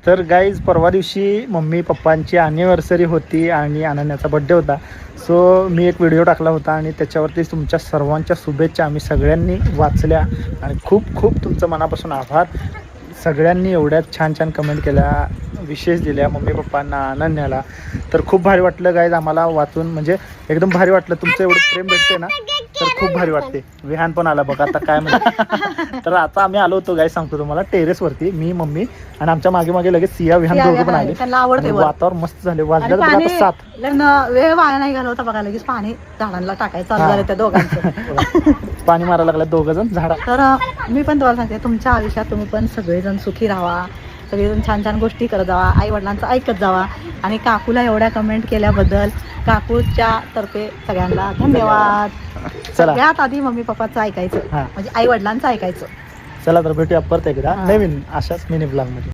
तर गाईज परवा दिवशी मम्मी पप्पांची ॲनिव्हर्सरी होती आणि अनन्याचा बड्डे होता. सो मी एक व्हिडिओ टाकला होता आणि त्याच्यावरती तुमच्या सर्वांच्या शुभेच्छा आम्ही सगळ्यांनी वाचल्या आणि खूप खूप तुमचं मनापासून आभार. सगळ्यांनी एवढ्या छान छान कमेंट केल्या, विशेष दिल्या मम्मी पप्पांना, अनन्याला. तर खूप भारी वाटलं गाईज आम्हाला वाचून, म्हणजे एकदम भारी वाटलं. तुमचं एवढं प्रेम भेटते ना तर खूप भारी वाटते. विहान पण आला बघा आता काय म्हणते. तर आता आम्ही आलो होतो गाईज, सांगतो तुम्हाला, टेरेसवरती मी, मम्मी आणि आमच्या मागे मागे लगेच सिया विहान दोघं पण आले. त्यांना आवडते वातावरण मस्त झाले. वाजलं बघा आता 7. वेळ वाया नाही घालवता बघा, लगेच पाणी झाडांना टाकायचं चालू झालं त्या दोघांचं. पाणी मारायला लागलं दोघं जण झाडा. तर मी पण तुम्हाला सांगते, तुमच्या आयुष्यात तुम्ही पण सगळेजण सुखी राहा, सगळेजण छान छान गोष्टी करत जावा, आई वडिलांचं ऐकत जावा. आणि काकूला एवढ्या कमेंट केल्याबद्दल काकूच्या तर्फे सगळ्यांना धन्यवाद. सगळ्यात आधी मम्मी पप्पाचं ऐकायचं, म्हणजे आई वडिलांचं ऐकायचं. चला तर भेटूया परत एकदा नवीन अशाच मिनी ब्लॉग मध्ये.